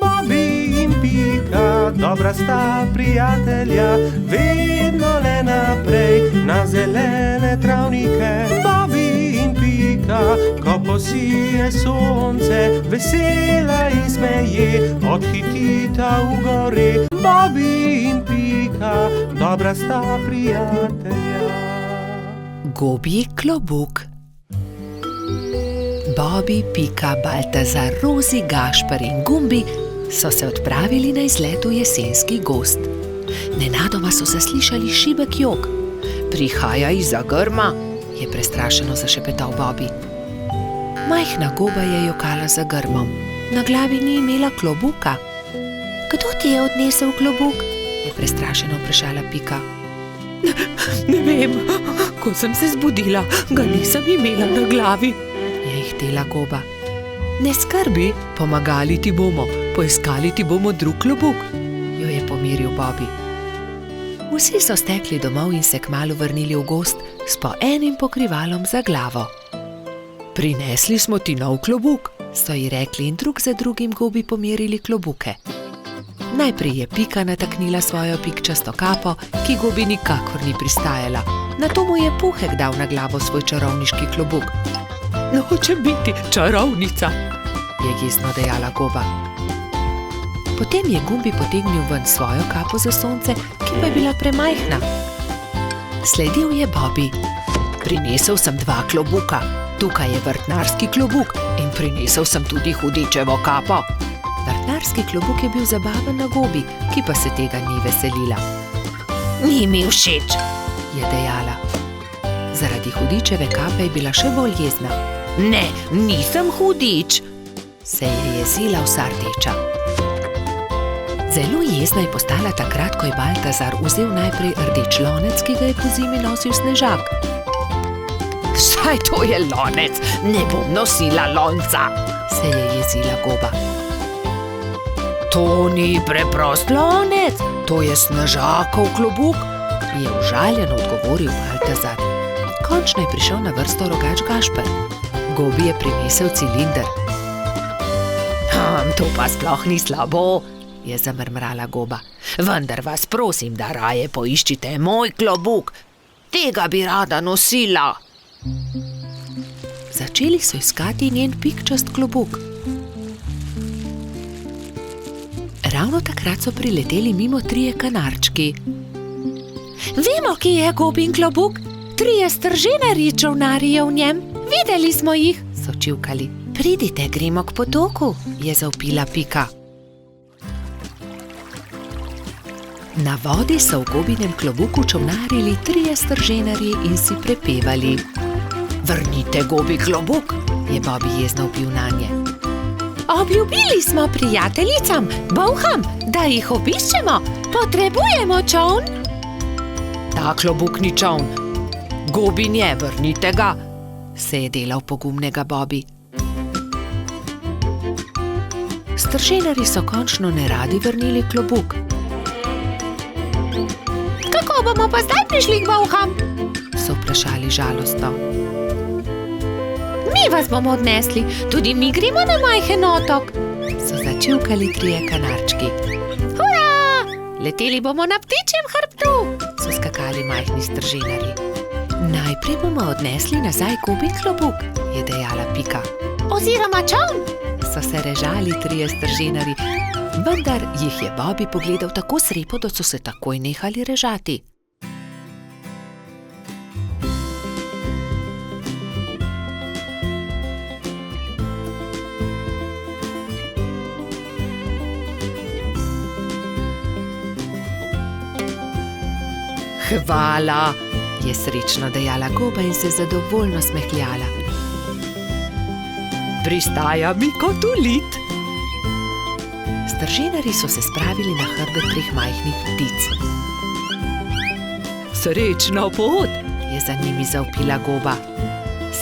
Bobby in Pika, dobra sta prijatelja, vedno le naprej na zelene travnike. Bobby in Pika, ko posije sonce, vesela in smeje, odhitita v gori. Bobby in Pika, dobra sta prijatelja. Gobji klobuk. Bobby, Pika, Baltazar, Rozi, Gašper in Gumbi so se odpravili na izlet v jesenski gozd. Nenadoma so zaslišali šibek jok. Prihaja izza grma, je prestrašeno zašepetal Bobby. Majhna goba je jokala za grmom. Na glavi ni imela klobuka. Kdo ti je odnesel klobuk? Je prestrašeno vprašala Pika. Ne vem, ko sem se zbudila, ga nisem imela na glavi, je ihtela goba. Ne skrbi, pomagali ti bomo, poiskali ti bomo drug klobuk, jo je pomiril Bobby. Vsi so stekli domov in se kmalu vrnili v gozd s po enim pokrivalom za glavo. Prinesli smo ti nov klobuk, so ji rekli in drug za drugim gobi pomerili klobuke. Najprej je Pika nataknila svojo pikčasto kapo, ki gobi nikakor ni pristajala. Nato mu je Puhek dal na glavo svoj čarovniški klobuk. Hočem biti čarovnica, je jezno dejala goba. Potem je Gumbi potegnil ven svojo kapo za sonce, ki pa je bila premajhna. Sledil je Bobby. Prinesel sem 2 klobuka, tukaj je vrtnarski klobuk in prinesel sem tudi hudičevo kapo. Vrtnarski klobuk je bil zabaven na gobi, ki pa se tega ni veselila. Ni mi všeč, je dejala. Zaradi hudičeve kape je bila še bolj jezna. Ne, nisem hudič, se je jezila vsa rdeča. Zelo jezna je postala takrat, ko je Baltazar vzel najprej rdeč lonec, ki ga je pozimi nosil Snežak. Saj to je lonec, ne bom nosila lonca, se je jezila goba. To ni preprost lonec, to je Snežakov klobuk, je užaljeno odgovoril Baltazar. Končno je prišel na vrsto rogač Gašper. Gobi je prinesel cilinder. To pa sploh ni slabo, je zamrmrala goba. Vendar vas prosim, da raje poiščite moj klobuk. Tega bi rada nosila. Začeli so iskati njen pikčast klobuk. Ravno takrat so prileteli mimo 3 kanarčki. Vemo, kje je gobin klobuk. 3 strženarji čolnarji je v njem. Videli smo jih, so čivkali. Pridite, gremo k potoku, je zavpila Pika. Na vodi so v gobinem klobuku čolnarili 3 strženarji in si prepevali. Vrnite gobi klobuk, je Bobby jezno vpil nanje. Obljubili smo prijateljicam, bolham, da jih obiščemo. Potrebujemo čoln. Ta klobuk ni čoln. Gobin je, vrnite ga, se je delal pogumnega Bobby. Strženarji so končno neradi vrnili klobuk. Kako bomo pa zdaj prišli k bolham? So vprašali žalostno. Mi vas bomo odnesli, tudi mi gremo na majhen otok, so začivkali 3 kanarčki. Hurra! Leteli bomo na ptičjem hrbtu, so skakali majhni strženarji. Najprej bomo odnesli nazaj gobin klobuk, je dejala Pika. Oziroma čoln, so se režali 3 strženarji, vendar jih je Bobby pogledal tako srepo, da so se takoj nehali režati. Hvala, je srečno dejala goba in se zadovoljno smehljala. Pristaja mi kot ulit. Strženarji so se spravili na hrbet 3 majhnih ptic. Srečno pot, je za njimi zavpila goba.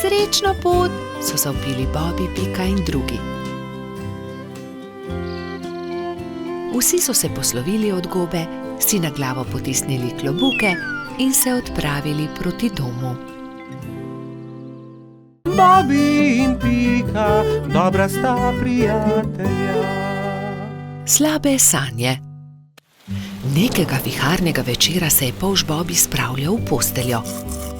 Srečno pot, so zavpili Bobby, Pika in drugi. Vsi so se poslovili od gobe, si na glavo potisnili klobuke in se odpravili proti domu. Bobby in Pika, dobra sta prijatelja. Slabe sanje. Nekega viharnega večera se je polž Bobby spravljal v posteljo.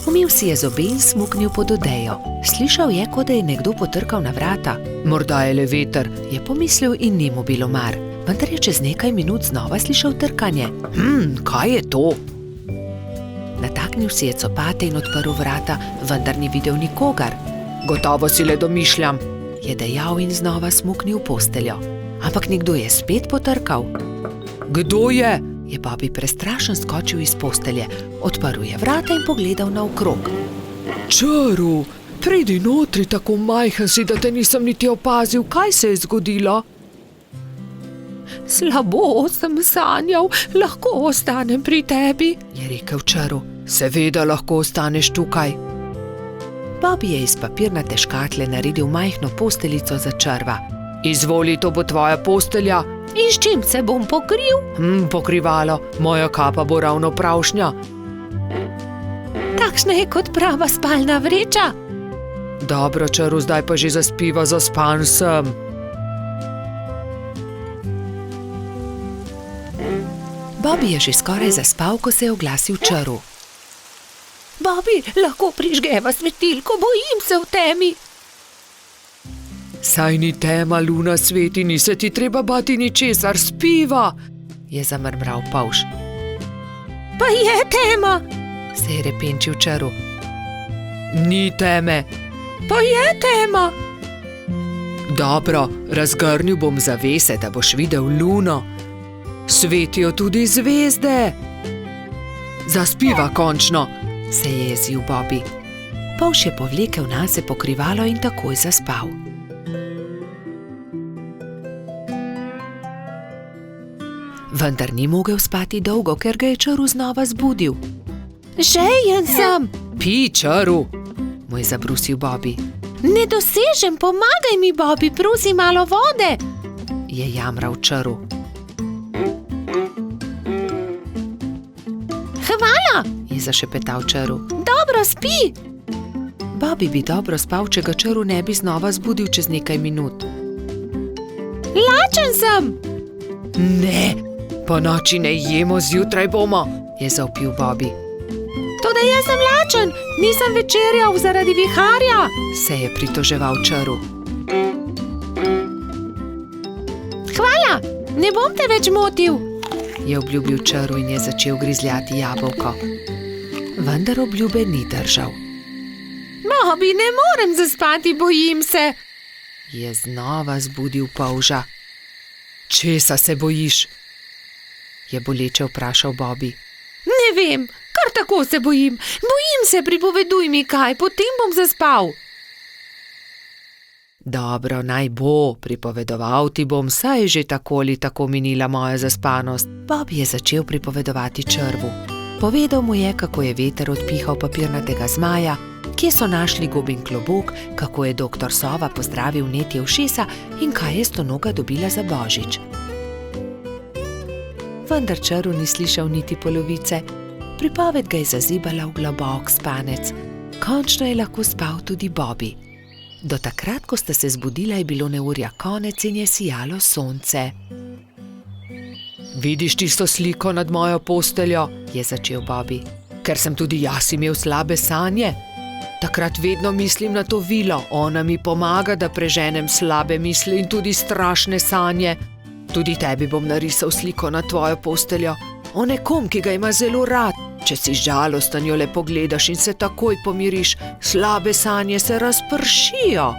Umil si je zobe in smuknil pod odejo. Slišal je, kot da je nekdo potrkal na vrata. Morda je le veter, je pomislil in ni mu bilo mar. Vendar je čez nekaj minut znova slišal trkanje. Kaj je to? Nataknil si je copate in odprl vrata, vendar ni videl nikogar. Gotovo si le domišljam, je dejal in znova smuknil v posteljo. Ampak nekdo je spet potrkal. Kdo je? Je Bobby prestrašen skočil iz postelje. Odprl je vrata in pogledal naokrog. Čaru, pridi notri, tako majhen si, da te nisem niti opazil. Kaj se je zgodilo? Slabo sem sanjal, lahko ostanem pri tebi, je rekel Čaru. Seveda lahko ostaneš tukaj. Bobby je iz papirnate škatle naredil majhno posteljico za Čarva. Izvoli, to bo tvoja postelja. In s čim se bom pokril? Pokrivalo, moja kapa bo ravno pravšnja. Takšna je kot prava spalna vreča. Dobro, Čaru, zdaj pa že zaspiva, zaspan sem. Bobby je že skoraj zaspal, ko se je oglasil Čaru. Bobby, lahko prižgeva svetilko, bojim se v temi. Saj ni tema, luna sveti, ni se ti treba bati ničesar, spiva, je zamrmral polž. Pa je tema, se je repenčil Čaru. Ni teme. Pa je tema. Dobro, razgrnil bom zavese, da boš videl luno. Svetijo tudi zvezde. Zaspiva končno, se je jezil Bobby. Polž je povlekel nase pokrivalo in takoj zaspal. Vendar ni mogel spati dolgo, ker ga je Čaru znova zbudil. Žejen sem. Pij, Čaru, mu je zabrusil Bobby. Ne dosežem, pomagaj mi, Bobby, prosim malo vode, je jamral Čaru. Hvala, je zašepetal Čaru. Dobro spi. Bobby bi dobro spal, če ga Čaru ne bi znova zbudil čez nekaj minut. Lačen sem. Ne, po noči ne jemo, zjutraj bomo, je zavpil Bobby. Toda jaz sem lačen, nisem večerjal zaradi viharja, se je pritoževal Čaru. Hvala, ne bom te več motil, je obljubil Čaru in je začel grizljati jabolko. Vendar obljube ni držal. Bobby, ne morem zaspati, bojim se, je znova zbudil polža. Česa se bojiš? Je boleče vprašal Bobby. Ne vem, kar tako se bojim. Bojim se, pripoveduj mi kaj, potem bom zaspal. Dobro, naj bo, pripovedoval ti bom, saj je že tako ali tako minila moja zaspanost. Bobby je začel pripovedovati Črvu. Povedal mu je, kako je veter odpihal papirnatega zmaja, kje so našli gobin klobuk, kako je doktor Sova pozdravil netje ušesa in kaj je stonoga dobila za božič. Vendar Čaru ni slišal niti polovice. Pripoved ga je zazibala v globok spanec. Končno je lahko spal tudi Bobby. Do takrat, ko sta se zbudila, je bilo neurja konec in je sijalo sonce. Vidiš tisto sliko nad mojo posteljo, je začel Bobby. Ker sem tudi jaz imel slabe sanje. Takrat vedno mislim na to vilo, ona mi pomaga, da preženem slabe misli in tudi strašne sanje. Tudi tebi bom narisal sliko na tvojo posteljo, o nekom, ki ga ima zelo rad. Če si žalosten, jo le pogledaš in se takoj pomiriš, slabe sanje se razpršijo.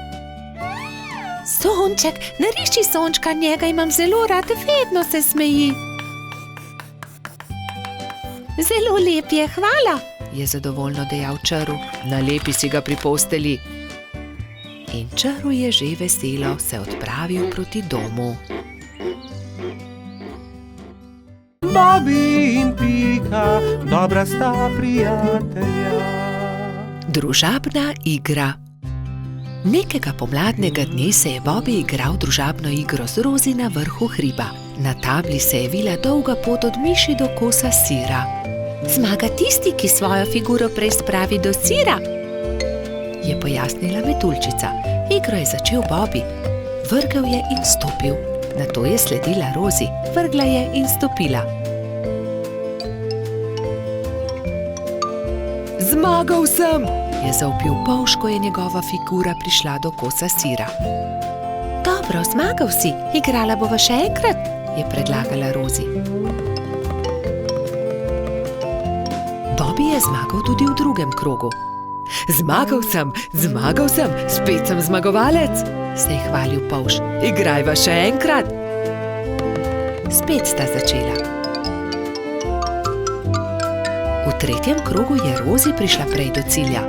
Sonček, nariši sončka, njega imam zelo rad, vedno se smeji. Zelo lep je, hvala, je zadovoljno dejal Čaru. Nalepi si ga pri posteli. In Čaru je že veselo se odpravil proti domu. Bobby in Pika, dobra sta prijatelja. Družabna igra. Nekega pomladnega dne se je Bobby igral družabno igro z Rozi na vrhu hriba. Na tabli se je vila dolga pot od miši do kosa sira. Zmaga tisti, ki svojo figuro prej spravi do sira, je pojasnila metuljčica. Igro je začel Bobby. Vrgel je in stopil. Nato je sledila Rozi. Vrgla je in stopila. Zmagal sem, je zavpil polž, ko je njegova figura prišla do kosa sira. Dobro, zmagal si. Igrala bova še enkrat, je predlagala Rozi. Bobby je zmagal tudi v drugem krogu. Zmagal sem, spet sem zmagovalec, se je hvalil polž. Igrajva še enkrat. Spet sta začela. V tretjem krogu je Rozi prišla prej do cilja.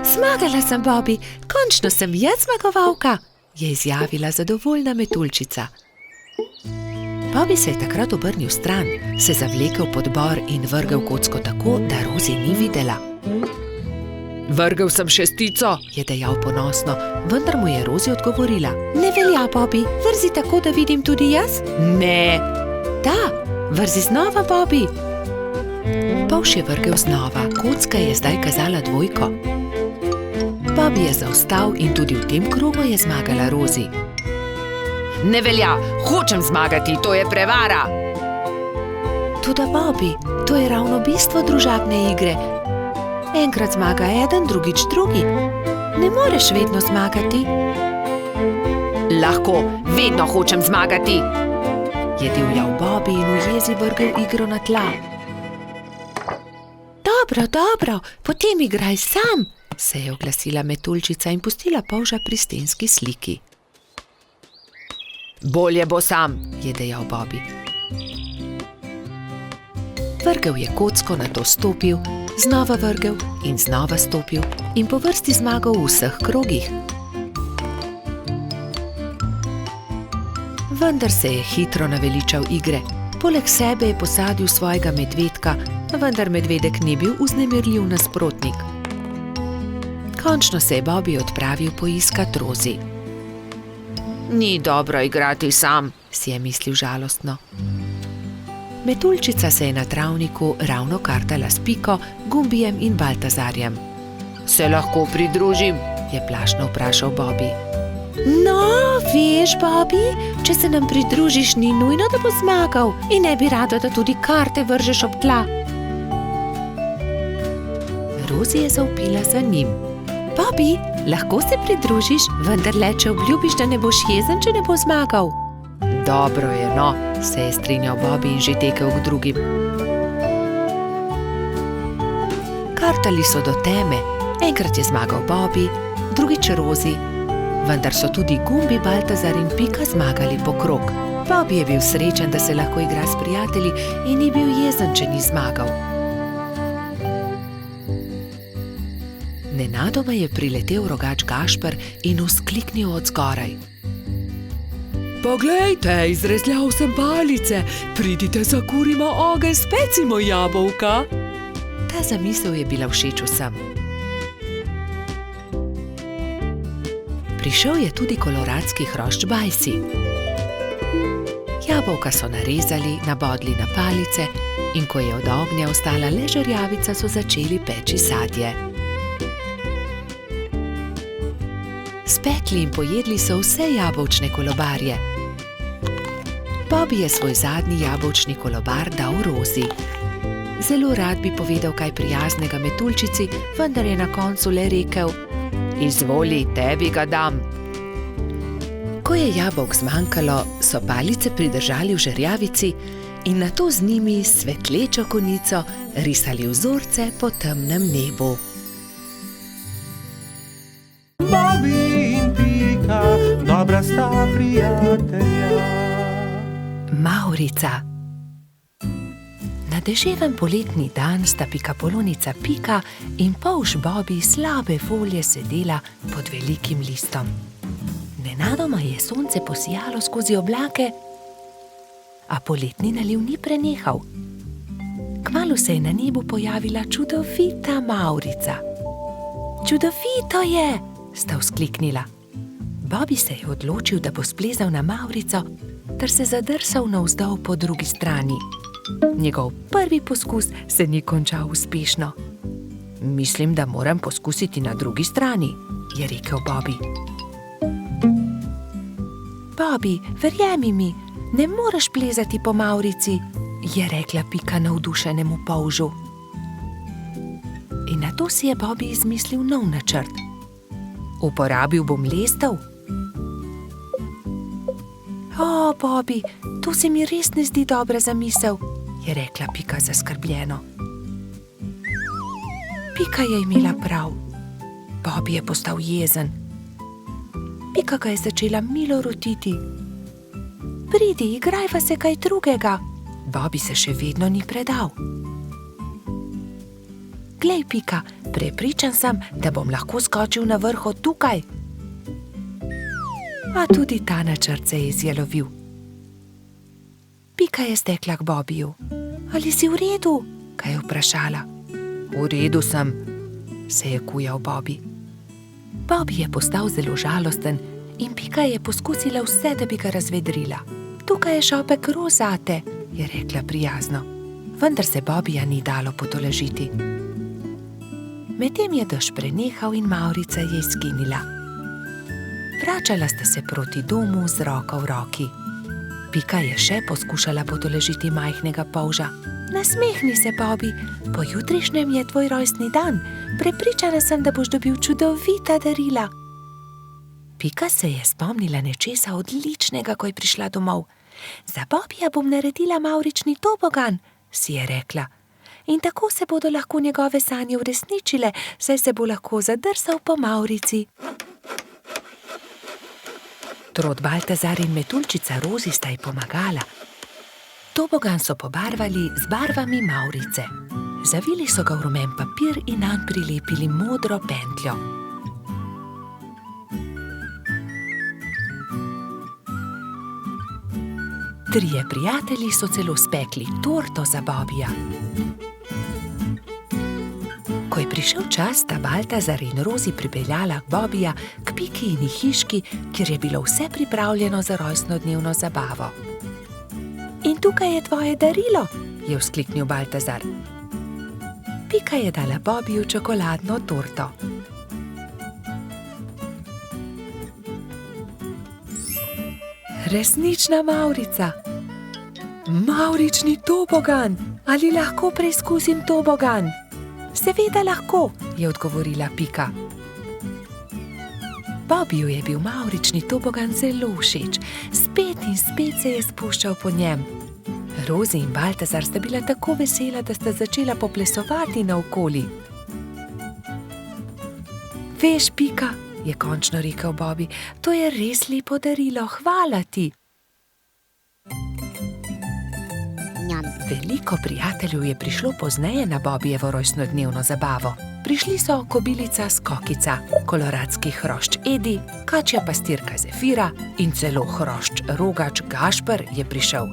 Zmagala sem, Bobby, končno sem jaz zmagovalka, je izjavila zadovoljna metuljčica. Bobby se je takrat obrnil stran, se zavlekel pod bor in vrgel kocko tako, da Rozi ni videla. Vrgel sem šestico, je dejal ponosno, vendar mu je Rozi odgovorila. Ne velja, Bobby, vrzi tako, da vidim tudi jaz? Ne. Da, vrzi znova, Bobby. Polž je vrgel znova, kocka je zdaj kazala dvojko. Bobby je zaostal in tudi v tem krogu je zmagala Rozi. Ne velja, hočem zmagati, to je prevara. Toda, Bobby, to je ravno bistvo družabne igre. Enkrat zmaga eden, drugič drugi. Ne moreš vedno zmagati. Lahko, vedno hočem zmagati, je divjal Bobby in v jezi vrgel igro na tla. Dobro, potem igraj sam, se je oglasila metuljčica in pustila polža pri stenski sliki. Bolje bo sam, je dejal Bobby. Vrgel je kocko, nato stopil, znova vrgel in znova stopil in po vrsti zmagal v vseh krogih. Vendar se je hitro naveličal igre. Poleg sebe je posadil svojega medvedka, vendar medvedek ni bil vznemirljiv nasprotnik. Končno se je Bobby odpravil poiskat Rozi. Ni dobro igrati sam, si je mislil žalostno. Metuljčica se je na travniku ravno kartala s Piko, Gumbijem in Baltazarjem. Se lahko pridružim? Je plašno vprašal Bobby. No, veš, Bobby, če se nam pridružiš, ni nujno, da bo zmagal in ne bi rada, da tudi karte vržeš ob tla. Rozi je zavpila za njim. Bobby, lahko se pridružiš, vendar le, če obljubiš, da ne boš jezen, če ne bo zmagal. Dobro je, no, se je strinjal Bobby in že tekel k drugim. Kartali so do teme. Enkrat je zmagal Bobby, drugič Rozi, vendar so tudi Gumbi, Baltazar in Pika zmagali po krog. Bobby je bil srečen, da se lahko igra s prijatelji in ni bil jezen, če ni zmagal. Nenadoma je priletel rogač Gašper in vzkliknil od zgoraj. Poglejte, izrezljal sem palice, pridite, zakurimo ogenj, specimo jabolka. Ta zamisel je bila všeč vsem. Prišel je tudi koloradski hrošč Bajsi. Jabolka so narezali, nabodli na palice in ko je od ognja ostala le žerjavica, so začeli peči sadje. Spekli in pojedli so vse jabolčne kolobarje. Bobby je svoj zadnji jabolčni kolobar dal Rozi. Zelo rad bi povedal kaj prijaznega metuljčici, vendar je na koncu le rekel: Izvoli, tebi ga dam. Ko je jabolk zmanjkalo, so palice pridržali v žerjavici in nato z njimi s svetlečo konico risali vzorce po temnem nebu. Bobby in Pika, dobra sta prijatelja. Mavrica. Na deževen poletni dan sta pikapolonica Pika in polž Bobby slabe volje sedela pod velikim listom. Nenadoma je sonce posijalo skozi oblake, a poletni naliv ni prenehal. Kmalu se je na nebu pojavila čudovita Mavrica. Čudovito je, sta vzkliknila. Bobby se je odločil, da bo splezal na Mavrico ter se zadrsal navzdol po drugi strani. Njegov prvi poskus se ni končal uspešno. Mislim, da moram poskusiti na drugi strani, je rekel Bobby. Bobby, verjemi mi, ne moreš plezati po mavrici, je rekla Pika navdušenemu polžu. In nato si je Bobby izmislil nov načrt. Uporabil bom lestev. O, Bobby, to se mi res ne zdi dobra zamisel, je rekla Pika zaskrbljeno. Pika je imela prav. Bobby je postal jezen. Pika ga je začela milo rotiti. Pridi, igrajva se kaj drugega. Bobby se še vedno ni predal. Glej, Pika, prepričan sem, da bom lahko skočil na vrh od tukaj. A tudi ta načrt se je izjalovil. Pika je stekla k Bobbyju. Ali si v redu? Ga je vprašala. V redu sem, se je kujal Bobby. Bobby je postal zelo žalosten in Pika je poskusila vse, da bi ga razvedrila. Tukaj je šopek rož zate, je rekla prijazno. Vendar se Bobbyja ni dalo potolažiti. Medtem je dež prenehal in mavrica je izginila. Vračala sta se proti domu z roko v roki. Pika je še poskušala potolažiti majhnega polža. Nasmehni se, Bobby, pojutrišnjem je tvoj rojstni dan. Prepričana sem, da boš dobil čudovita darila. Pika se je spomnila nečesa odličnega, ko je prišla domov. Za Bobbyja bom naredila mavrični tobogan, si je rekla. In tako se bodo lahko njegove sanje uresničile, saj se bo lahko zadrsal po mavrici. Trod Baltazar in metuljčica Rozi sta ji pomagala. Tobogan so pobarvali z barvami mavrice. Zavili so ga v rumen papir in nanj prilepili modro pentljo. Trije prijatelji so celo spekli torto za Bobbyja. Ko je prišel čas, sta Baltazar in Rozi pripeljala Bobbyja k Pikini hiški, kjer je bilo vse pripravljeno za rojstnodnevno zabavo. In tukaj je tvoje darilo, je vzkliknil Baltazar. Pika je dala Bobbyju čokoladno torto. Resnična mavrica. Mavrični tobogan. Ali lahko preizkusim tobogan? Seveda lahko, je odgovorila Pika. Bobbyju je bil mavrični tobogan zelo všeč. Spet in spet se je spuščal po njem. Rozi in Baltazar sta bila tako vesela, da sta začela poplesovati naokoli. Veš, Pika, je končno rekel Bobby, to je res lepo darilo, hvala ti. Veliko prijateljev je prišlo pozneje na Bobbyjevo rojstnodnevno zabavo. Prišli so kobilica Skokica, koloradski hrošč Edi, kačja pastirka Zefira in celo hrošč Rogač Gašper je prišel.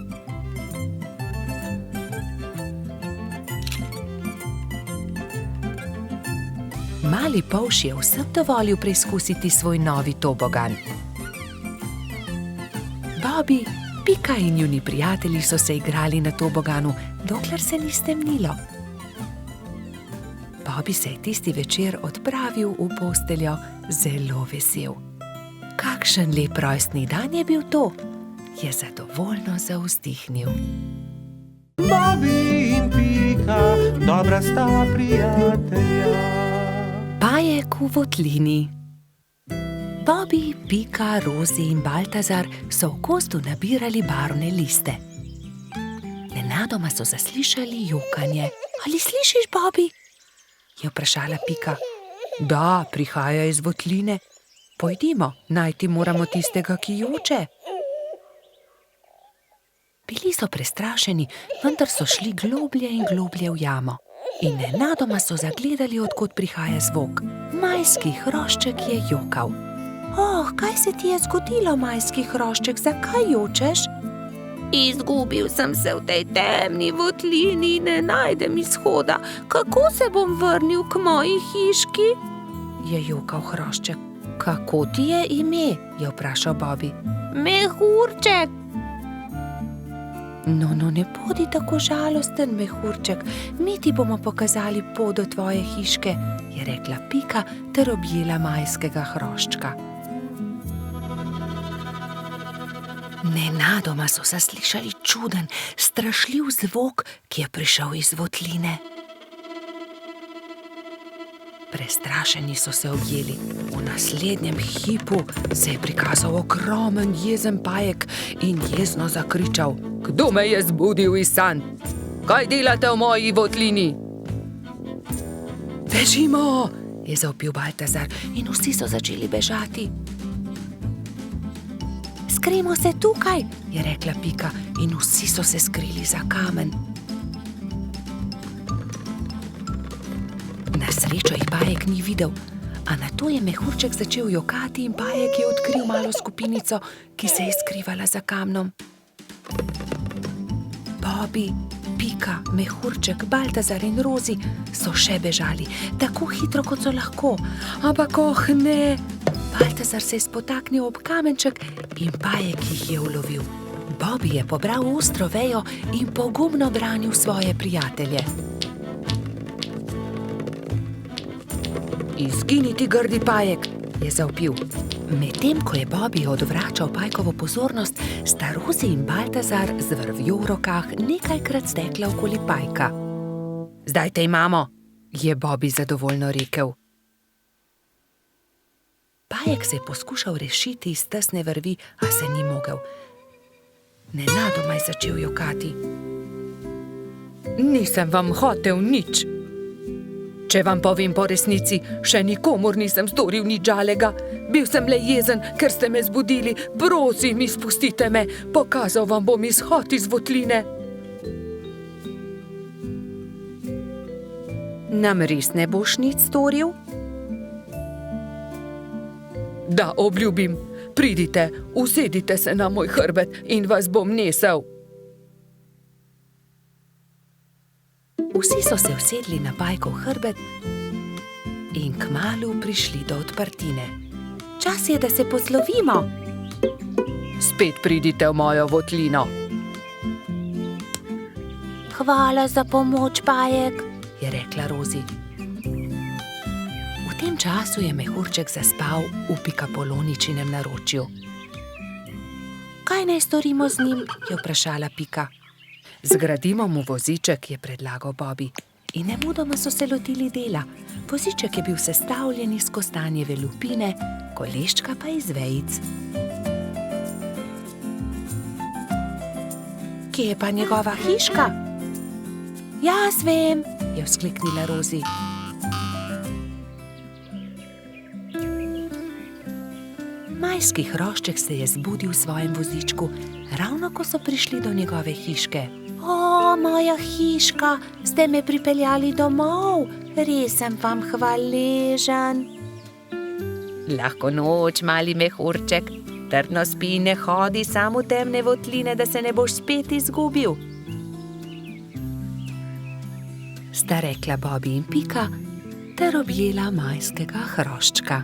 Mali polž je vsem dovolil preizkusiti svoj novi tobogan. Bobby, Pika in njuni prijatelji so se igrali na toboganu, dokler se ni stemnilo. Bobby se je tisti večer odpravil v posteljo zelo vesel. Kakšen lep rojstni dan je bil to, je zadovoljno zavzdihnil. Bobby in Pika, dobra sta prijatelja. Pajek v votlini. Bobby, Pika, Rozi in Baltazar so v gozdu nabirali barvne liste. Nenadoma so zaslišali jokanje. Ali slišiš, Bobby? Je vprašala Pika. Da, prihaja iz votline. Pojdimo, najti moramo tistega, ki joče. Bili so prestrašeni, vendar so šli globlje in globlje v jamo. In nenadoma so zagledali, od kod prihaja zvok. Majski hrošček je jokal. Oh, kaj se ti je zgodilo, majski hrošček, zakaj jočeš? Izgubil sem se v tej temni votlini in ne najdem izhoda. Kako se bom vrnil k moji hiški? Je jokal hrošček. Kako ti je ime? Je vprašal Bobby. Mehurček. No, ne bodi tako žalosten, mehurček, mi ti bomo pokazali pot do tvoje hiške, je rekla Pika ter objela majskega hroščka. Nenadoma so zaslišali čuden, strašljiv zvok, ki je prišel iz votline. Prestrašeni so se objeli. V naslednjem hipu se je prikazal ogromen jezen pajek in jezno zakričal: Kdo me je zbudil iz sanj? Kaj delate v moji votlini? Bežimo, je zavpil Baltazar in vsi so začeli bežati. Skrimo se tukaj, je rekla Pika in vsi so se skrili za kamen. Na srečo jih pajek ni videl, a nato je mehurček začel jokati in pajek je odkril malo skupinico, ki se je skrivala za kamnom. Bobby, Pika, mehurček, Baltazar in Rozi so še bežali, tako hitro, kot so lahko. Ampak ne! Baltazar se je spotaknil ob kamenček in pajek jih je ulovil. Bobby je pobral ostro vejo in pogumno branil svoje prijatelje. Izginiti, grdi pajek, je zavpil. Medtem ko je Bobby odvračal pajkovo pozornost, sta Rozi in Baltazar z vrvjo v rokah nekajkrat stekla okoli pajka. Zdaj te imamo, je Bobby zadovoljno rekel. Pajek se je poskušal rešiti iz tesne vrvi, a se ni mogel. Nenadoma je začel jokati. Nisem vam hotel nič. Če vam povem po resnici, še nikomur nisem storil nič žalega. Bil sem le jezen, ker ste me zbudili. Prosim, izpustite me, pokazal vam bom izhod iz votline. Nam res ne boš nič storil? Da, obljubim. Pridite, usedite se na moj hrbet in vas bom nesel. Vsi so se usedli na pajkov hrbet in kmalu prišli do odprtine. Čas je, da se poslovimo. Spet pridite v mojo votlino. Hvala za pomoč, pajek, je rekla Rozi. V tem času je mehurček zaspal v Pikapoloničinem naročju. Kaj naj storimo z njim, je vprašala Pika. Zgradimo mu voziček, je predlagal Bobby. In nemudoma so se lotili dela. Voziček je bil sestavljen iz kostanjeve lupine, koleščka pa iz vejic. Kje je pa njegova hiška? Jaz vem, je vzkliknila Rozi. Majski hrošček se je zbudil v svojem vozičku, ravno ko so prišli do njegove hiške. O, moja hiška, ste me pripeljali domov, res sem vam hvaležen. Lahko noč, mali mehurček, trdno spi in ne hodi samo v temne votline, da se ne boš spet izgubil. Sta rekla Bobby in Pika ter objela majskega hroščka.